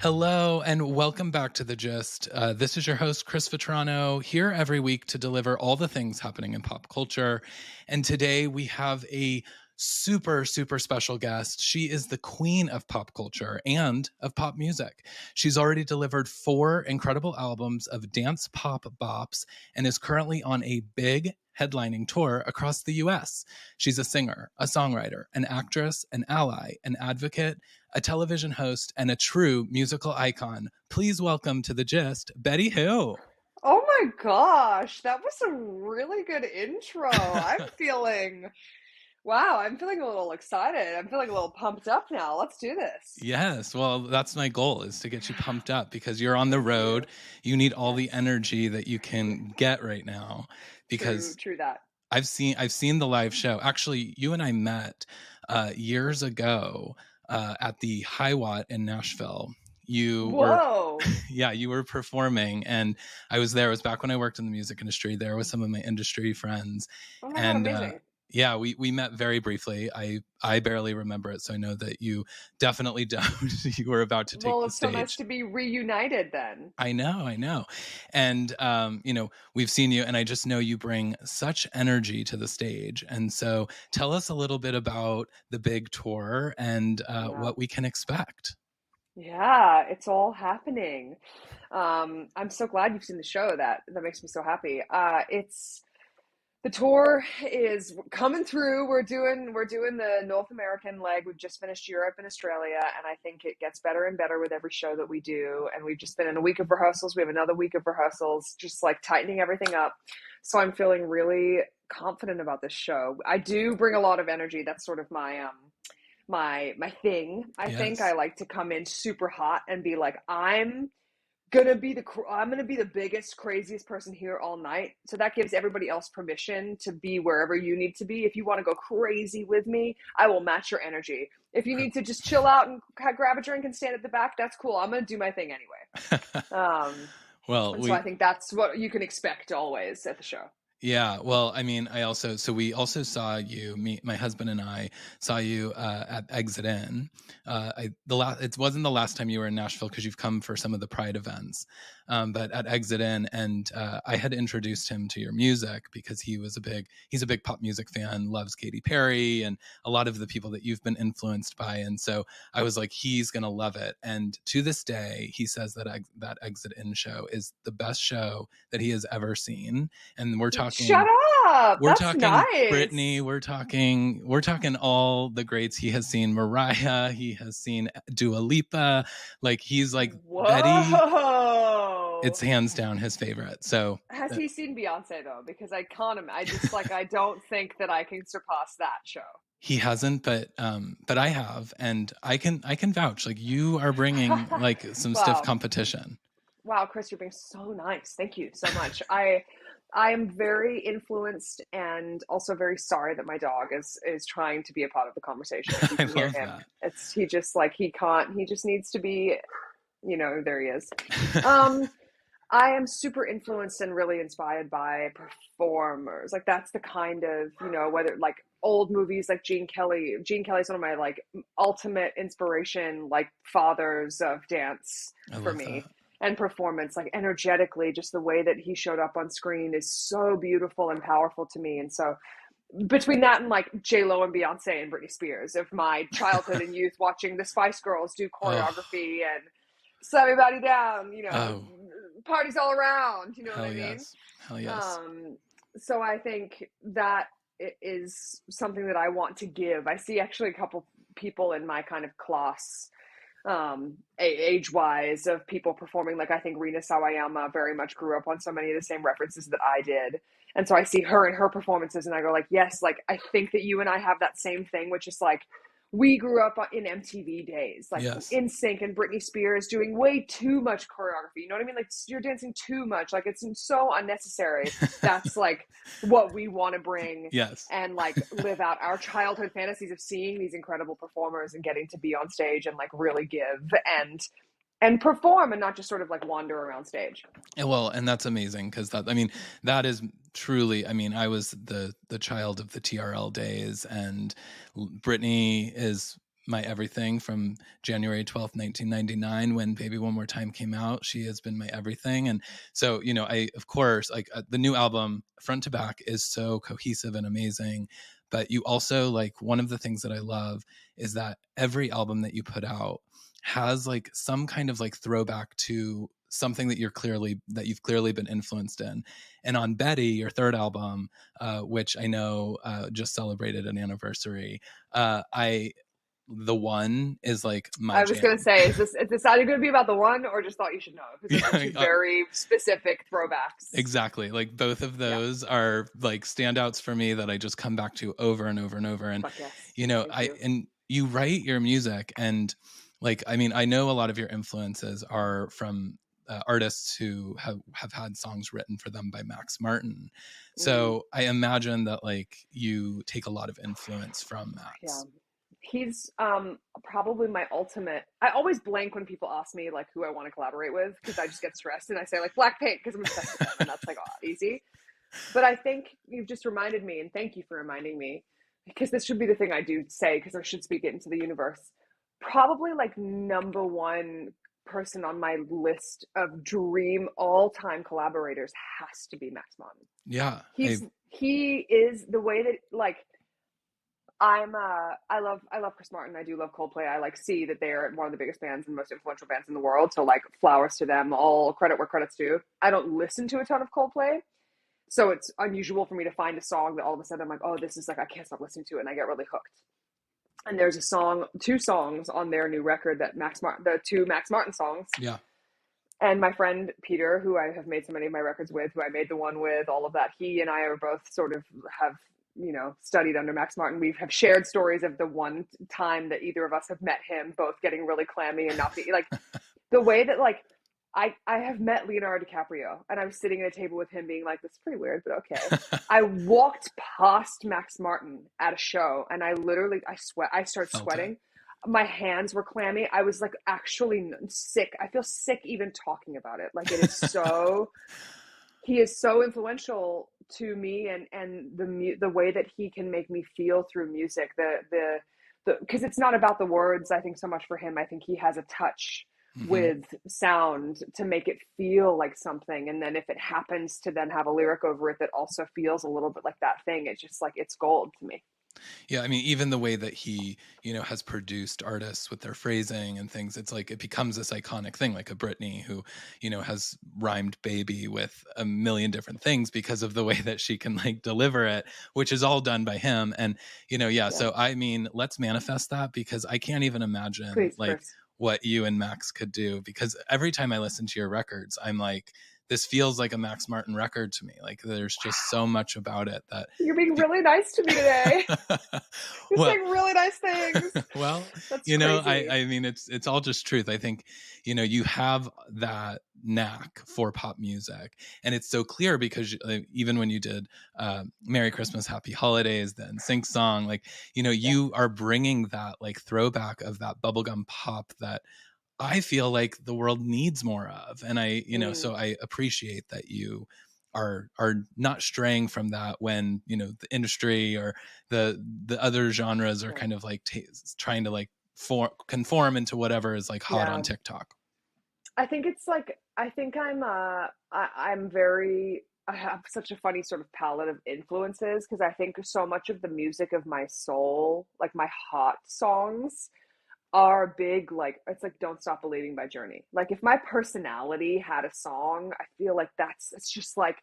Hello and welcome back to The Gist. This is your host, Chris Vetrano, here every week to deliver all the things happening in pop culture. And today we have a super special guest. She is the queen of pop culture and of pop music. She's already delivered 4 incredible albums of dance pop bops and is currently on a big headlining tour across the US. She's a singer, a songwriter, an actress, an ally, an advocate, a television host, and a true musical icon. Please welcome to The Gist, Betty Who. Oh my gosh, that was a really good intro. I'm feeling a little excited. I'm feeling a little pumped up now. Let's do this. Yes, well, that's my goal, is to get you pumped up because you're on the Thank road. you. You need all the Yes. energy that you can get right now True, because true that. I've seen the live show. Actually, you and I met years ago at the High Watt in Nashville. You were Whoa. Yeah, you were performing and I was there. It was back when I worked in the music industry, there with some of my industry friends. Oh my God, And amazing. yeah, we met very briefly. I barely remember it, so I know that you definitely don't. You were about to take Well, the it's so nice stage. to be reunited then. I know. And we've seen you and I just know you bring such energy to the stage. And so tell us a little bit about the big tour and Yeah. what we can expect. Yeah, it's all happening. I'm so glad you've seen the show. That makes me so happy. It's The tour is coming through. We're doing the North American leg. We've just finished Europe and Australia, and I think it gets better and better with every show that we do. And we've just been in a week of rehearsals. We have another week of rehearsals, just like tightening everything up. So I'm feeling really confident about this show. I do bring a lot of energy. That's sort of my thing. I think I Yes. like to come in super hot and be like, I'm gonna be the biggest, craziest person here all night. So that gives everybody else permission to be wherever you need to be. If you want to go crazy with me, I will match your energy. If you need to just chill out and grab a drink and stand at the back, that's cool. I'm gonna do my thing anyway. Um, Well, and so I think that's what you can expect always at the show. yeah, well, I mean, we also saw you, my husband and I saw you at Exit In. It wasn't the last time you were in Nashville because you've come for some of the Pride events, but at Exit In, and I had introduced him to your music because he's a big pop music fan, loves Katy Perry and a lot of the people that you've been influenced by, and so I was like, he's gonna love it. And to this day, he says that that Exit In show is the best show that he has ever seen, and Shut up! we're That's talking nice. Britney, we're talking all the greats. He has seen Mariah, he has seen Dua Lipa. Like he's like Betty, it's Whoa. hands down his favorite. So Has he seen Beyonce though? Because I can't. I just like I don't think that I can surpass that show. he hasn't, but I have, and I can vouch. Like you are bringing like some stiff Wow. competition. Wow, Chris, you're being so nice. Thank you so much. I am very influenced and also very sorry that my dog is trying to be a part of the conversation. If you I can hear love him, that. it's he just like he can't. He just needs to be. There he is. Um, I am super influenced and really inspired by performers. Like that's the kind of, whether like old movies like Gene Kelly. Gene Kelly's one of my like ultimate inspiration, like fathers of dance I for love that. me. And performance, like energetically, just the way that he showed up on screen is so beautiful and powerful to me. And so between that and like J Lo and Beyonce and Britney Spears of my childhood and youth watching the Spice Girls do Oh, choreography and slam everybody down, oh, parties all around, you know what hell I mean? yes, hell yes. Um, so I think that is something that I want to give. I see actually a couple people in my kind of class, age wise, of people performing. Like I think Rina Sawayama very much grew up on so many of the same references that I did. And so I see her and her performances and I go like, yes, like I think that you and I have that same thing, which is like we grew up in MTV days, like Yes. NSYNC and Britney Spears doing way too much choreography. You know what I mean? Like you're dancing too much. Like it's so unnecessary. That's like what we want to bring Yes. and like live out our childhood fantasies of seeing these incredible performers and getting to be on stage and like really give and perform and not just sort of like wander around stage. Well, and that's amazing because I mean, that is truly. I mean, I was the child of the TRL days, and Britney is my everything from January 12th, 1999, when Baby One More Time came out. She has been my everything. And so, I, of course, like the new album front to back is so cohesive and amazing. But you also, like, one of the things that I love is that every album that you put out has like some kind of like throwback to something that you've clearly been influenced in. And on Betty, your third album, which I know just celebrated an anniversary, the One is like my I was gonna jam. say, is this either going to be about the one or just thought you should know? Because those are two Yeah, very specific throwbacks. exactly. Like both of Yeah. those are like standouts for me that I just come back to over and over and over. And Fuck yes. Thank I you. and you write your music, and like, I mean, I know a lot of your influences are from artists who have had songs written for them by Max Martin. So I imagine that like you take a lot of influence from Yeah. Max. He's probably my ultimate. I always blank when people ask me like who I want to collaborate with because I just get stressed and I say like Blackpink because I'm obsessed with them and that's like easy. But I think you've just reminded me, and thank you for reminding me, because this should be the thing I do say because I should speak it into the universe. Probably like number one person on my list of dream all-time collaborators has to be Max Martin. Yeah. He is the way that like I love Chris Martin. I do love Coldplay. I like see that they are one of the biggest bands and most influential bands in the world. So like flowers to them, all credit where credit's due. I don't listen to a ton of Coldplay. So it's unusual for me to find a song that all of a sudden I'm like, oh, this is like I can't stop listening to it and I get really hooked. And there's two songs on their new record that the two Max Martin songs. Yeah. And my friend Peter, who I have made so many of my records with, who I made the one with, all of that, he and I are both sort of have studied under Max Martin. We have shared stories of the one time that either of us have met him, both getting really clammy and not like the way that like I have met Leonardo DiCaprio and I was sitting at a table with him being like, this is pretty weird, but okay. I walked past Max Martin at a show and I started sweating. My hands were clammy. I was like actually sick. I feel sick even talking about it. Like it is so he is so influential to me and the way that he can make me feel through music, the because it's not about the words, I think, so much for him. I think he has a touch with sound to make it feel like something, and then if it happens to then have a lyric over it that also feels a little bit like that thing, it's just like it's gold to me. Yeah, I mean, even the way that he, has produced artists with their phrasing and things, it's like it becomes this iconic thing, like a Britney who, has rhymed baby with a million different things because of the way that she can like deliver it, which is all done by him. And, yeah. So, I mean, let's manifest that because I can't even imagine Please, like Chris. what you and Max could do, because every time I listen to your records, I'm like, this feels like a Max Martin record to me. Like there's just so much about it that you're being really nice to me today. You're saying really nice things. Well, that's crazy. I mean, it's all just truth. I think, you have that knack for pop music, and it's so clear because even when you did Merry Christmas, Happy Holidays, then Sync Song, like, you are bringing that like throwback of that bubblegum pop that I feel like the world needs more of. And I, so I appreciate that you are not straying from that when, the industry or the other genres are kind of like trying to like conform into whatever is like hot on TikTok. I think it's like, I think I have such a funny sort of palette of influences because I think so much of the music of my soul, like my hot songs, are big, like it's like Don't Stop Believing by Journey. Like if my personality had a song, I feel like it's just like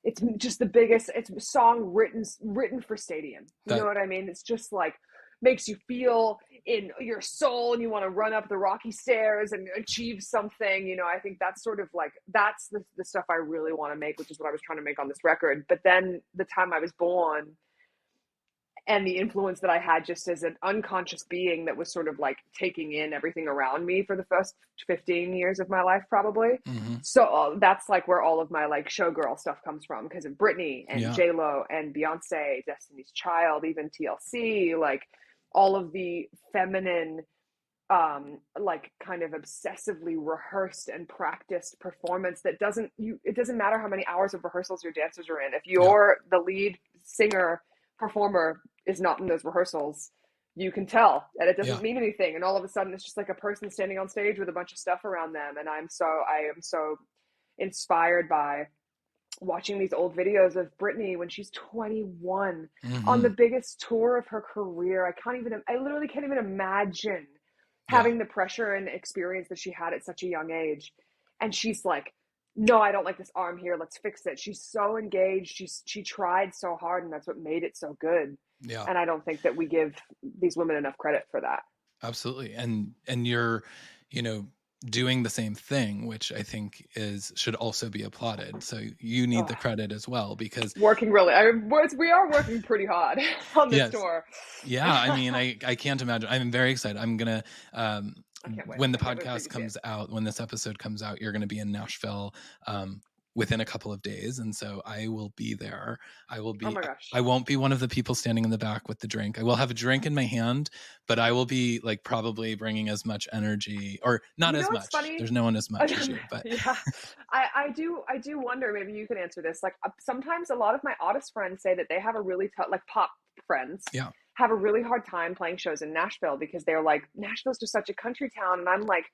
it's just the biggest, it's a song written for stadium. You know what I mean? It's just like makes you feel in your soul and you want to run up the rocky stairs and achieve something. I think that's sort of like that's the stuff I really want to make, which is what I was trying to make on this record. But then the time I was born and the influence that I had just as an unconscious being that was sort of like taking in everything around me for the first 15 years of my life, probably. So that's like where all of my like showgirl stuff comes from because of Britney and J-Lo and Beyonce, Destiny's Child, even TLC, like all of the feminine, like kind of obsessively rehearsed and practiced performance that it doesn't matter how many hours of rehearsals your dancers are in. If you're the lead singer performer is not in those rehearsals, you can tell that it Yeah. doesn't mean anything, and all of a sudden it's just like a person standing on stage with a bunch of stuff around them. And I am so inspired by watching these old videos of Britney when she's 21 on the Hmm. biggest tour of her career. I literally can't even imagine Yeah. having the pressure and experience that she had at such a young age. And she's like, no, I don't like this arm here. Let's fix it. She's so engaged. She tried so hard, and that's what made it so good. Yeah. And I don't think that we give these women enough credit for that. Absolutely. And you're, you know, doing the same thing, which I think is should also be applauded. So you need the Oh, credit as well because working really, we are working pretty hard on this yes. tour. Yeah, I mean, I can't imagine. I'm very excited. I'm gonna um I can't wait. when the I can't wait for you podcast to see it. comes out, when this episode comes out, you're gonna be in Nashville within a couple of days. And so I will be there. Oh my gosh. I won't be one of the people standing in the back with the drink. I will have a drink in my hand, but I will be like probably bringing as much energy or not You as know what's much. funny? There's no one as much as you, but Yeah, I do wonder. Maybe you can answer this. Like sometimes a lot of my artist friends say that they have a really tough, like pop friends, yeah. have a really hard time playing shows in Nashville because they're like, Nashville's just such a country town, and I'm like,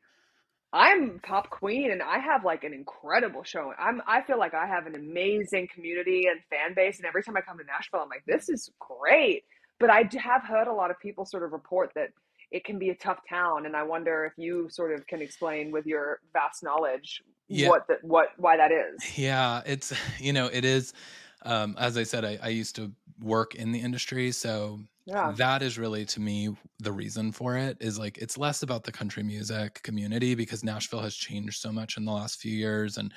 I'm pop queen, and I have like an incredible show. I feel like I have an amazing community and fan base, and every time I come to Nashville, I'm like, this is great. But have heard a lot of people sort of report that it can be a tough town, and I wonder if you sort of can explain with your vast knowledge Yeah. why that is. Yeah, it's it is as I said, I used to work in the industry, so Yeah, that is really to me the reason for it is like it's less about the country music community because Nashville has changed so much in the last few years. And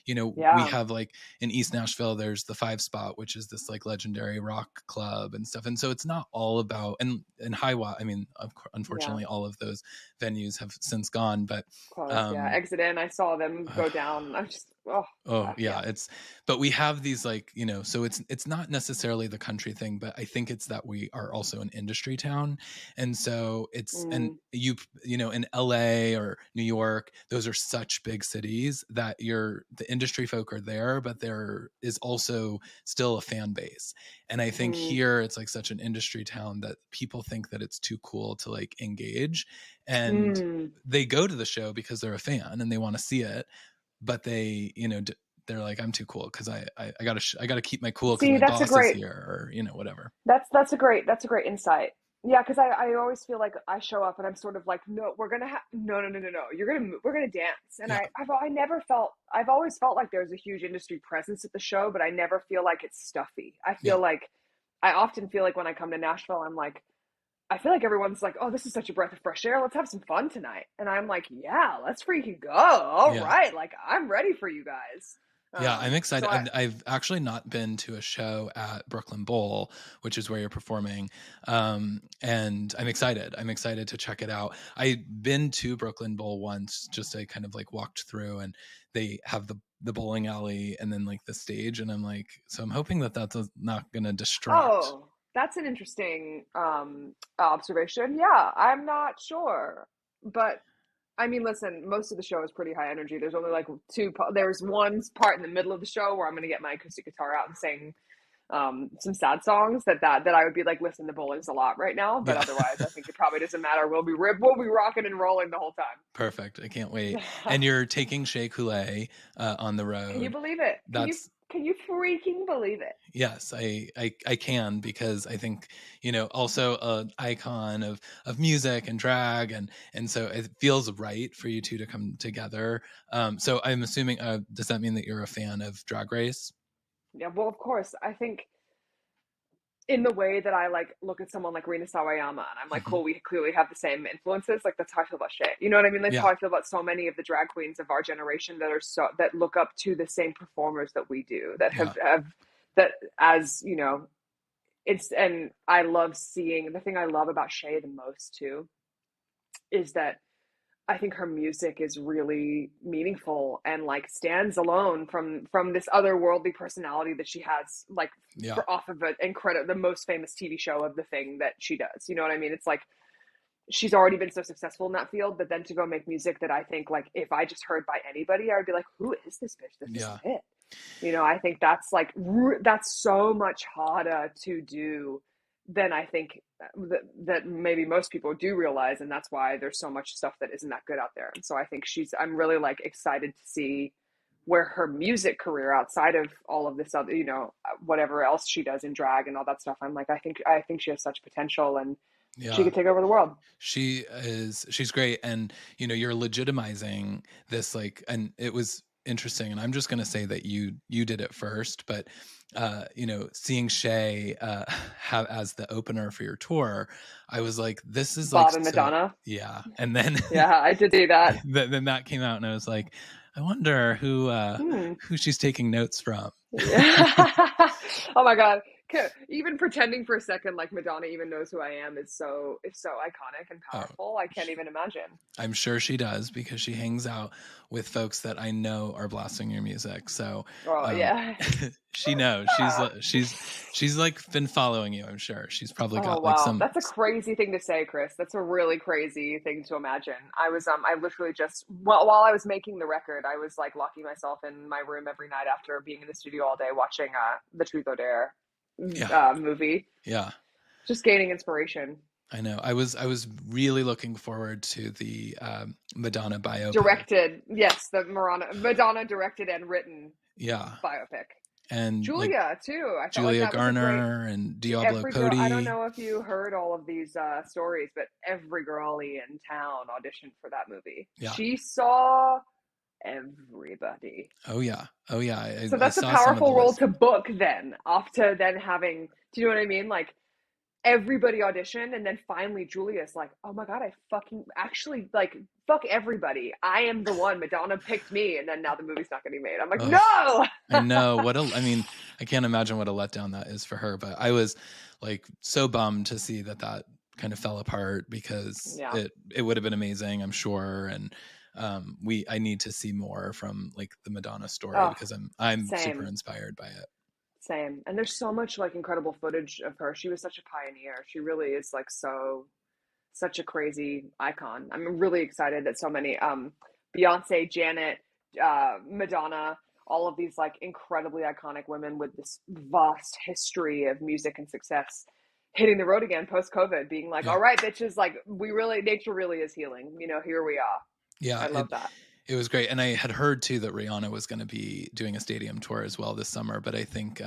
we yeah, have like in East Nashville there's the Five Spot, which is this like legendary rock club and stuff, and so it's not all about and Highway. I mean, yeah. unfortunately all of those venues have since gone, but Close. Yeah, um Exit In. I saw them go down. I'm just oh yeah. yeah, it's but we have these like so it's not necessarily the country thing, but I think it's that we are also an industry town. And so it's and Mm, in LA or New York, those are such big cities that the industry folk are there, but there is also still a fan base. And I think mm, here it's like such an industry town that people think that it's too cool to like engage, and mm. they go to the show because they're a fan and they want to see it, but they they're like, I'm too cool because I gotta keep my cool because See, my boss is here, or whatever. that's a great insight. Yeah, because I always feel like I show up and I'm sort of like, no, we're gonna have no. We're gonna dance, and Yeah. I've always felt like there's a huge industry presence at the show, but I never feel like it's stuffy. Yeah. I often feel like when I come to Nashville, I feel like everyone's like, oh, this is such a breath of fresh air. Let's have some fun tonight, and I'm like, yeah, let's freaking go. All Yeah. right, like I'm ready for you guys. Yeah, I'm So excited. I've actually not been to a show at Brooklyn Bowl, which is where you're performing, and I'm excited. I'm excited to check it out. I've been to Brooklyn Bowl once, just I kind of like walked through, and they have the bowling alley and then like the stage, and I'm like, so I'm hoping that that's not going to distract. Oh, that's an interesting observation. Yeah, I'm not sure. But I mean, listen, most of the show is pretty high energy. There's only like there's one part in the middle of the show where I'm going to get my acoustic guitar out and sing some sad songs that I would be like, listen, the bowling's a lot right now, but Yeah. otherwise I think it probably doesn't matter. We'll be rocking and rolling the whole Perfect. I can't wait. time. And you're taking Shae Coulee on the Can you road. believe it? That's Can you freaking believe it? yes, I can because I think also an icon of music and drag, and so it feels right for you two to come together. So I'm assuming does that mean that you're a fan of Drag Race? Yeah, well, of course. I think in the way that I like look at someone like Rina Sawayama, and I'm like, Hmm. cool, we clearly have the same influences. Like that's how I feel about Shae. You know what I mean? That's how Yeah, I feel about so many of the drag queens of our generation that look up to the same performers that we do, that yeah, have that as it's and I love seeing the thing I love about Shae the most too is that I think her music is really meaningful and like stands alone from this otherworldly personality that she has like yeah, for off of an incredible the most famous TV show of the thing that she does. You know what I mean? It's like she's already been so successful in that field, but then to go make music that I think like if I just heard by anybody, I would be like, who is this bitch? This is yeah, it. I think that's like that's so much harder to do than I think that maybe most people do realize, and that's why there's so much stuff that isn't that good out there. And so I think I'm really like excited to see where her music career outside of all of this other, whatever else she does in drag and all that stuff. I'm like, I think she has such potential, and she Yeah. could take over the world. She's great. And, you're legitimizing this, like, and it was interesting. And I'm just going to say that you did it first, but, seeing Shae, have as the opener for your tour, I was like, this is like, Bob and Madonna. yeah. And then, Yeah, I did do that. then that came out and I was like, I wonder who she's taking notes from. Yeah. Oh my God. Even pretending for a second like Madonna even knows who I am is so iconic and powerful. I can't even imagine. I'm sure she does, because she hangs out with folks that I know are blasting your music. So yeah. she knows. She's like been following you, I'm sure. She's probably got like wow. some. That's a crazy thing to say, Chris. That's a really crazy thing to imagine. I literally just while I was making the record, I was like locking myself in my room every night after being in the studio all day watching the Truth or Dare movie. Yeah. Just gaining inspiration. I know. I was really looking forward to the Madonna biopic. Directed, yes, the Madonna directed and written biopic. And Julia too. I Julia Garner and Diablo Cody. I don't know if you heard all of these stories, but every girlie in town auditioned for that movie. Yeah. She saw everybody. Oh yeah. So that's a powerful role to book then, after then having, do you know what I mean? Like everybody auditioned, and then finally Julia's like, oh my God, I fucking actually like fuck everybody. I am the one. Madonna picked me, and then now the movie's not getting made. I'm like, no. I know I can't imagine what a letdown that is for her, but I was like so bummed to see that kind of fell apart, because it would have been amazing, I'm sure. And I need to see more from like the Madonna story, because I'm super inspired by it. Same. And there's so much like incredible footage of her. She was such a pioneer. She really is like such a crazy icon. I'm really excited that so many Beyonce, Janet, Madonna, all of these like incredibly iconic women with this vast history of music and success hitting the road again post-COVID, being like, all right, bitches, like nature really is healing. Here we are. Yeah. I love that. It was great. And I had heard too that Rihanna was going to be doing a stadium tour as well this summer, but I think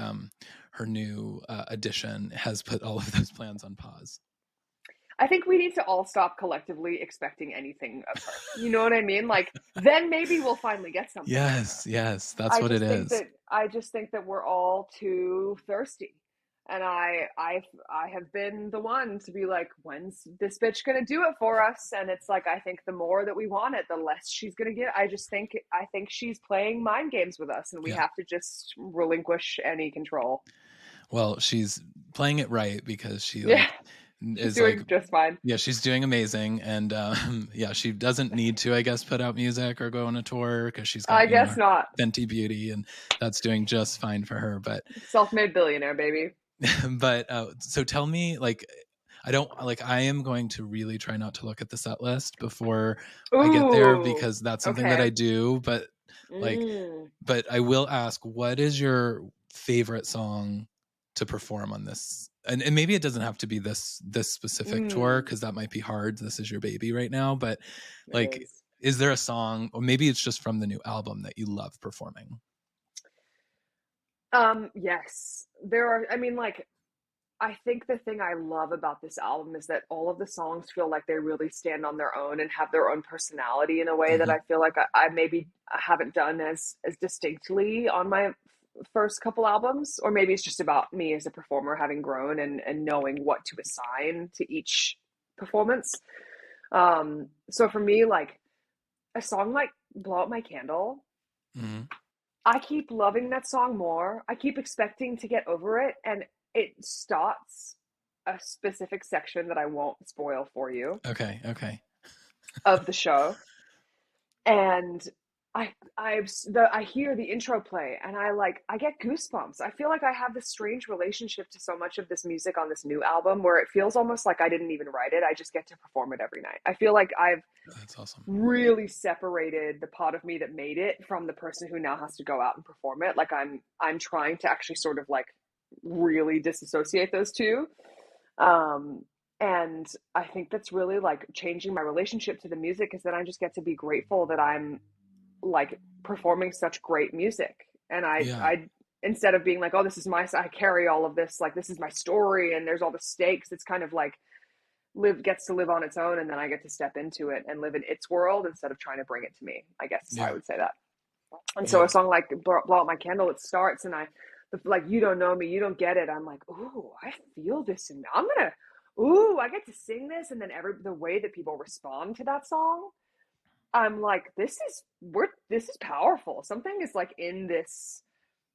her new addition has put all of those plans on pause. I think we need to all stop collectively expecting anything of her. You know what I mean? Like, then maybe we'll finally get something. Yes, that's what it is. I just think that we're all too thirsty. And I have been the one to be like, when's this bitch gonna do it for us? And it's like, I think the more that we want it, the less she's gonna get. I think she's playing mind games with us, and we have to just relinquish any control. Well, she's playing it right, because she is doing like, just fine. Yeah, she's doing amazing. And she doesn't need to, I guess, put out music or go on a tour, because she's got, not Fenty Beauty, and that's doing just fine for her. But self-made billionaire, baby. But so tell me, like, I am going to really try not to look at the set list before I get there, because that's something that I do. But but I will ask, what is your favorite song to perform on this? And maybe it doesn't have to be this specific tour, because that might be hard. This is your baby right now. But like, is there a song, or maybe it's just from the new album, that you love performing? Yes, there are. I mean, like, I think the thing I love about this album is that all of the songs feel like they really stand on their own and have their own personality in a way that I feel like I maybe haven't done as distinctly on my first couple albums. Or maybe it's just about me as a performer having grown and knowing what to assign to each performance. So for me, like a song like Blow Out My Candle, I keep loving that song more. I keep expecting to get over it, and it starts a specific section that I won't spoil for you. Okay. Of the show. And I hear the intro play, and I get goosebumps. I feel like I have this strange relationship to so much of this music on this new album, where it feels almost like I didn't even write it. I just get to perform it every night. I feel like That's awesome. Really separated the part of me that made it from the person who now has to go out and perform it. Like I'm trying to actually sort of like really disassociate those two. Um, and I think that's really like changing my relationship to the music, is that I just get to be grateful that I'm like performing such great music. And Yeah. I instead of being like, oh, this is I carry all of this, like this is my story and there's all the stakes. It's kind of like gets to live on its own, and then I get to step into it and live in its world instead of trying to bring it to me. I guess is how I Yeah. would say that. And so a Yeah. song like Blow Out My Candle, it starts and like, you don't know me, you don't get it. I'm like, ooh, I feel this, and I'm gonna, ooh, I get to sing this. And then the way that people respond to that song, I'm like, this is powerful. Something is like in this,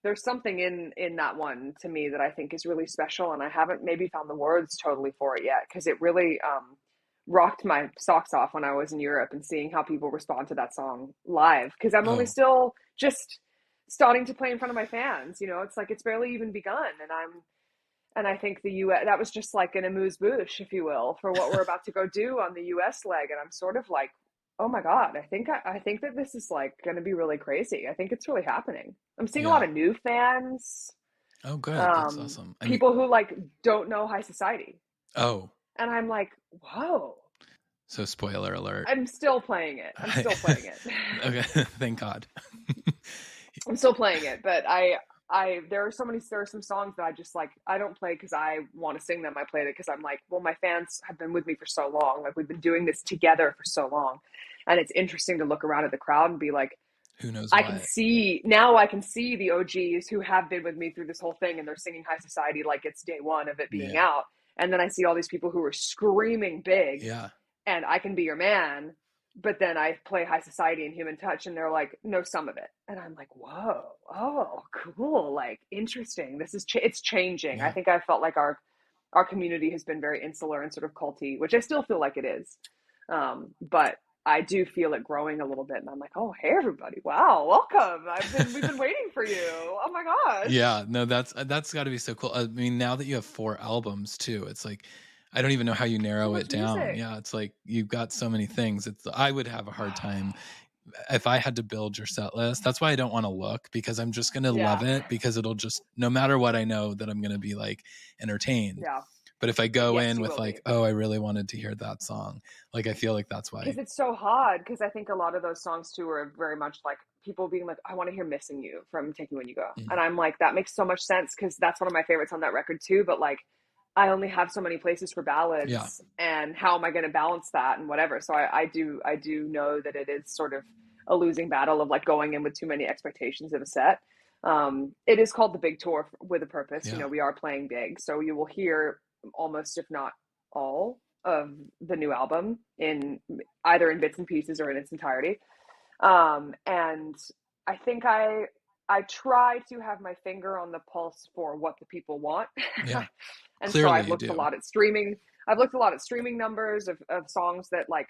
there's something in that one to me that I think is really special, and I haven't maybe found the words totally for it yet, because it really rocked my socks off when I was in Europe and seeing how people respond to that song live, because I'm only Oh, still just starting to play in front of my fans. It's like it's barely even begun, and I think the US, that was just like an amuse bouche, if you will, for what we're about to go do on the US leg. And I'm sort of like, oh my God, I think that this is like going to be really crazy. I think it's really happening. I'm seeing a lot yeah. of new fans, Oh, good. That's awesome. I mean, people who like don't know high society. oh, And I'm like, whoa, so spoiler alert. I'm still playing it. I'm still playing it. Okay, thank God. I'm still playing it, but there are some songs that I just like, I don't play because I want to sing them. I played it because I'm like, well, my fans have been with me for so long. Like we've been doing this together for so long. And it's interesting to look around at the crowd and be like, Who knows I can what? see the OGs who have been with me through this whole thing, and they're singing High Society like it's day one of it being Yeah. out. And then I see all these people who are screaming big, Yeah. and I Can Be Your Man, but then I play High Society and Human Touch, and they're like, no, some of it. And I'm like, whoa, oh, cool, like interesting. This is it's changing. I Yeah. think I felt like our community has been very insular and sort of culty, which I still feel like it is. But I do feel it growing a little bit, and I'm like, oh, hey everybody, wow, welcome. We've been waiting for you. Oh my gosh. Yeah. No, that's got to be so cool. I mean, now that you have 4 albums too, it's like I don't even know how you So narrow it much down. music. Yeah, it's like you've got so many things. I would have a hard time if I had to build your set list. That's why I don't want to look, because I'm just going to love Yeah, it, because it'll just, no matter what, I know that I'm going to be like entertained. yeah, But if I go yes, in you with will like, be. oh, I really wanted to hear that song, like I feel like that's why. Because it's so hard. Because I think a lot of those songs too are very much like people being like, I want to hear Missing You from Take Me When You Go. And Mhm. I'm like, that makes so much sense, because that's one of my favorites on that record too. But like, I only have so many places for Yeah. ballads, and how am I going to balance that and whatever? So I do know that it is sort of a losing battle of like going in with too many expectations of a set. It is called the big tour with a purpose. Yeah. We are playing big, so you will hear almost, if not all, of the new album in either in bits and pieces or in its entirety. And I think I try to have my finger on the pulse for what the people want. Yeah. And so Clearly you do. I've looked a lot at streaming numbers of songs that like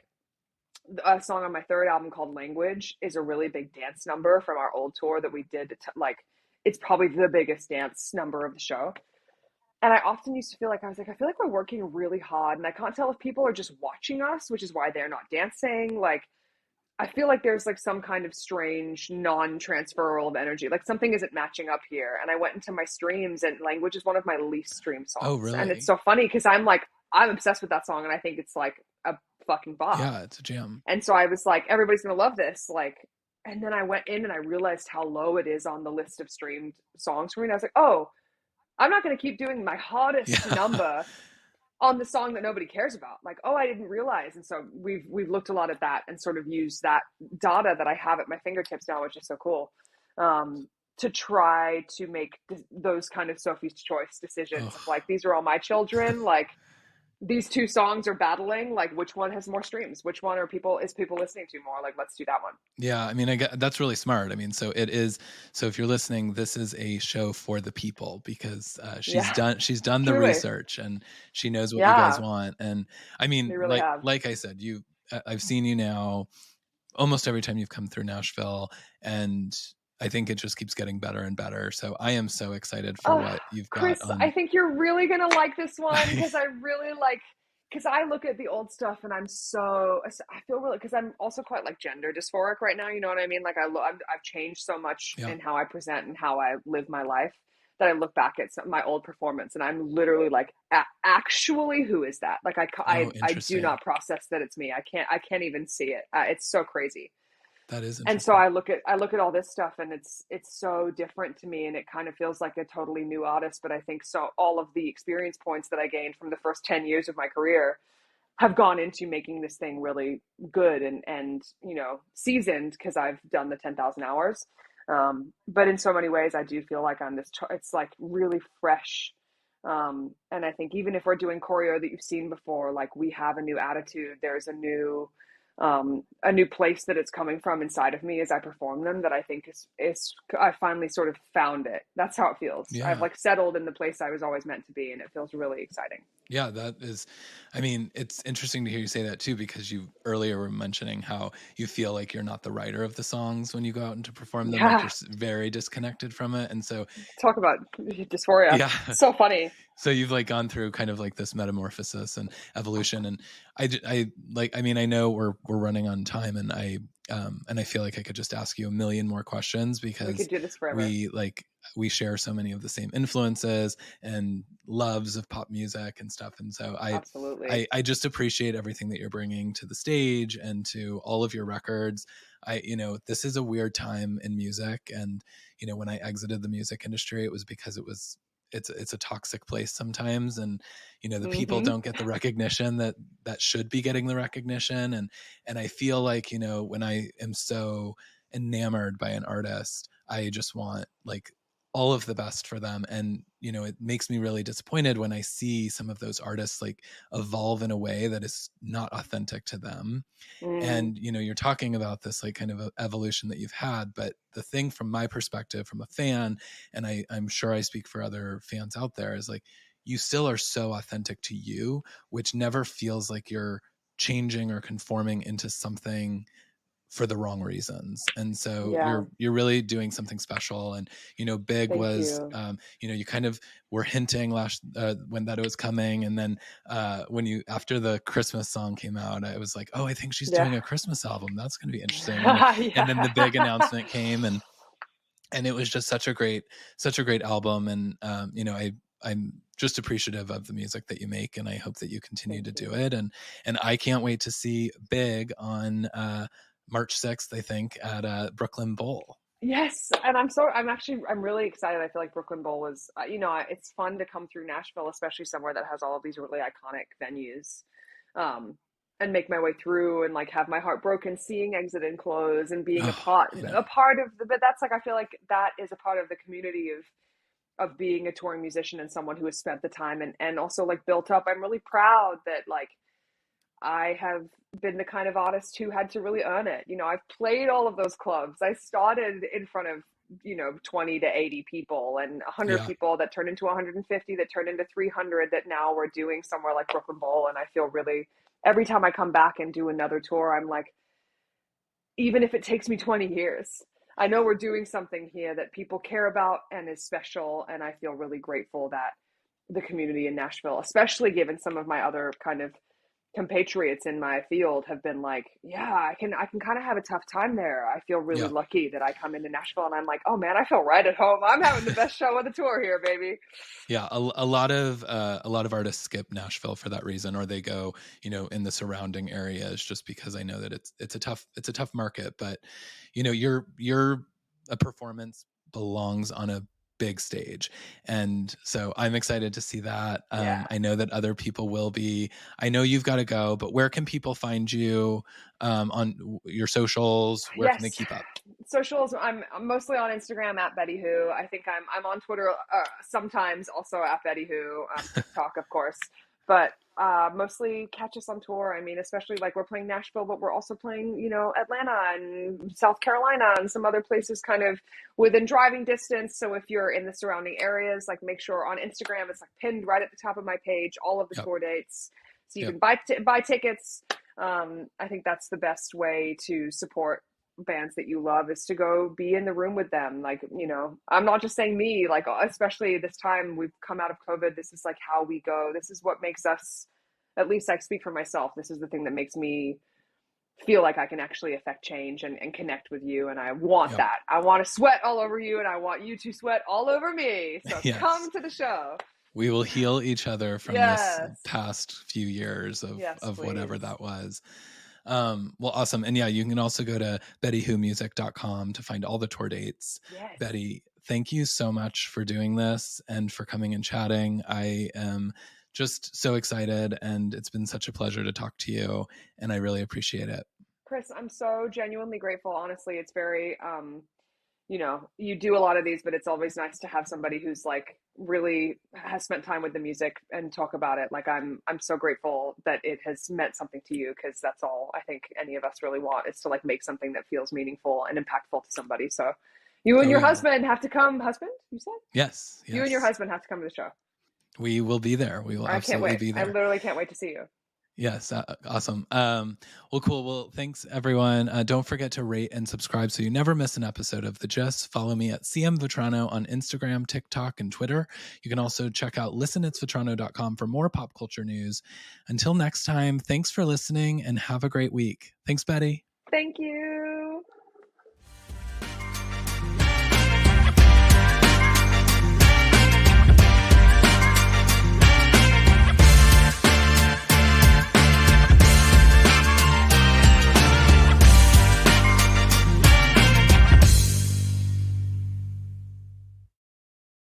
a song on my third album called Language is a really big dance number from our old tour that we did. Like, it's probably the biggest dance number of the show. And I often used to feel like, I was like, I feel like we're working really hard, and I can't tell if people are just watching us, which is why they're not dancing. Like, I feel like there's like some kind of strange non-transferal of energy. Like something isn't matching up here. And I went into my streams, and Language is one of my least streamed Oh, songs. And it's really? so funny because I'm obsessed with that song, and I think it's like a fucking bop. Yeah, it's a jam. And so I was like, everybody's gonna love this. Like, and then I went in and I realized how low it is on the list of streamed songs for me. And I was like, oh, I'm not gonna keep doing my hardest Yeah. number on the song that nobody cares about. Like, oh, I didn't realize. And so we've looked a lot at that and sort of used that data that I have at my fingertips now, which is so cool, to try to make those kind of Sophie's Choice decisions of Oh, like, these are all my children. Like, these two songs are battling. Like, which one has more streams? Which one is people listening to more? Like, let's do that one. yeah. I mean, I get, that's really smart. I mean, so it is. So if you're listening, this is a show for the people, because Yeah, she's done the truly. research, and she knows what you guys Yeah, want. And I mean, they really have. like I said, I've seen you now almost every time you've come through Nashville, and I think it just keeps getting better and better. So I am so excited for Oh, what you've got Chris, I on. think you're really gonna like this one, because I really like, because I look at the old stuff and I feel really, because I'm also quite like gender dysphoric right now. You know what I mean? Like I've changed so much Yeah. in how I present and how I live my life, that I look back at my old performance and I'm literally like, actually, who is that? Like Oh, I do interesting. not process that it's me. I can't even see it. It's so crazy. That is And so interesting. I look at all this stuff and it's so different to me and it kind of feels like a totally new artist. But I think so all of the experience points that I gained from the first 10 years of my career have gone into making this thing really good and you know, seasoned because I've done the 10,000 hours. But in so many ways, I do feel like I'm this, it's like really fresh. And I think even if we're doing choreo that you've seen before, like we have a new attitude, there's a new place that it's coming from inside of me as I perform them that I think is I finally sort of found it. That's how it feels. I've Yeah. like settled in the place I was always meant to be, and it feels really exciting. Yeah, that is, I mean, it's interesting to hear you say that too, because you earlier were mentioning how you feel like you're not the writer of the songs when you go out and to perform them, like you're Yeah, very disconnected from it. And so, talk about dysphoria. yeah, So funny. so you've like gone through kind of like this metamorphosis and evolution. And I like, I mean, I know we're running on time and I feel like I could just ask you a million more questions We because could do this forever. we like, we share so many of the same influences and loves of pop music and stuff. And so Absolutely. I just appreciate everything that you're bringing to the stage and to all of your records. You know, this is a weird time in music. And, you know, when I exited the music industry, it was because it's a toxic place sometimes. And, you know, the people Mm-hmm. don't get the recognition that should be getting the recognition. And I feel like, you know, when I am so enamored by an artist, I just want like all of the best for them. And, you know, it makes me really disappointed when I see some of those artists like evolve in a way that is not authentic to them. Mm, And, you know, you're talking about this like kind of a evolution that you've had, but the thing from my perspective, from a fan, and I'm sure I speak for other fans out there, is like you still are so authentic to you, which never feels like you're changing or conforming into something for the wrong reasons. And so yeah. you're really doing something special. And, you know, Big Thank was, you. you know, you kind of were hinting last when that it was coming. And then when you, after the Christmas song came out, I was like, oh, I think she's Yeah. doing a Christmas album. That's going to be interesting. And then the big Yeah. announcement came, and it was just such a great album. And you know, I'm just appreciative of the music that you make, and I hope that you continue Thank to do you. it. And I can't wait to see Big on March 6th, I think, at Brooklyn Bowl. Yes, and I'm really excited. I feel like Brooklyn Bowl was, you know, it's fun to come through Nashville, especially somewhere that has all of these really iconic venues, um, and make my way through and like have my heart broken seeing Exit and Close and being Oh, yeah. a part of the. But that's like I feel like that is a part of the community of being a touring musician and someone who has spent the time and also like built up. I'm really proud that like I have been the kind of artist who had to really earn it. You know, I've played all of those clubs. I started in front of, you know, 20 to 80 people and 100 Yeah. people that turned into 150 that turned into 300 that now we're doing somewhere like Brooklyn Bowl. And I feel really, every time I come back and do another tour, I'm like, even if it takes me 20 years, I know we're doing something here that people care about and is special. And I feel really grateful that the community in Nashville, especially given some of my other kind of compatriots in my field have been like, yeah, I can kind of have a tough time there. I feel really Yeah. lucky that I come into Nashville and I'm like, oh man, I feel right at home. I'm having the best show of the tour here, baby. Yeah, a lot of artists skip Nashville for that reason, or they go, you know, in the surrounding areas, just because I know that it's a tough market. But you know, your a performance belongs on a big stage, and so I'm excited to see that. Yeah. I know that other people will be. I know you've got to go, but where can people find you on your socials? Where can they Yes. keep up? Socials. I'm mostly on Instagram at Betty Who. I think I'm on Twitter sometimes also at Betty Who. TikTok, of course, but mostly catch us on tour. I mean, especially like we're playing Nashville, but we're also playing, you know, Atlanta and South Carolina and some other places kind of within driving distance. So if you're in the surrounding areas, like make sure on Instagram it's like pinned right at the top of my page, all of the Yep. tour dates, so you Yep. can buy tickets. I think that's the best way to support bands that you love is to go be in the room with them. Like, you know, I'm not just saying me, like, especially this time we've come out of COVID, this is like how we go. This is what makes us, at least I speak for myself, this is the thing that makes me feel like I can actually affect change and connect with you. And I want Yep. that. I want to sweat all over you, and I want you to sweat all over me. So Yes. come to the show. We will heal each other from this past few years of whatever that was. Well, awesome. And yeah, you can also go to bettywhomusic.com to find all the tour dates. Yes. Betty, thank you so much for doing this and for coming and chatting. I am just so excited, and it's been such a pleasure to talk to you, and I really appreciate it. Chris, I'm so genuinely grateful. Honestly, it's very, you know, you do a lot of these, but it's always nice to have somebody who's like really has spent time with the music and talk about it. Like I'm so grateful that it has meant something to you, because that's all I think any of us really want, is to like make something that feels meaningful and impactful to somebody. So you and your husband have to come. Husband, you said? Yes. You and your husband have to come to the show. We will be there. We will absolutely be there. I literally can't wait to see you. Yes. Awesome. Well, cool. Well, thanks everyone. Don't forget to rate and subscribe so you never miss an episode of The Gist. Follow me at CM Vetrano on Instagram, TikTok, and Twitter. You can also check out listenitsvetrano.com for more pop culture news. Until next time, thanks for listening and have a great week. Thanks, Betty. Thank you.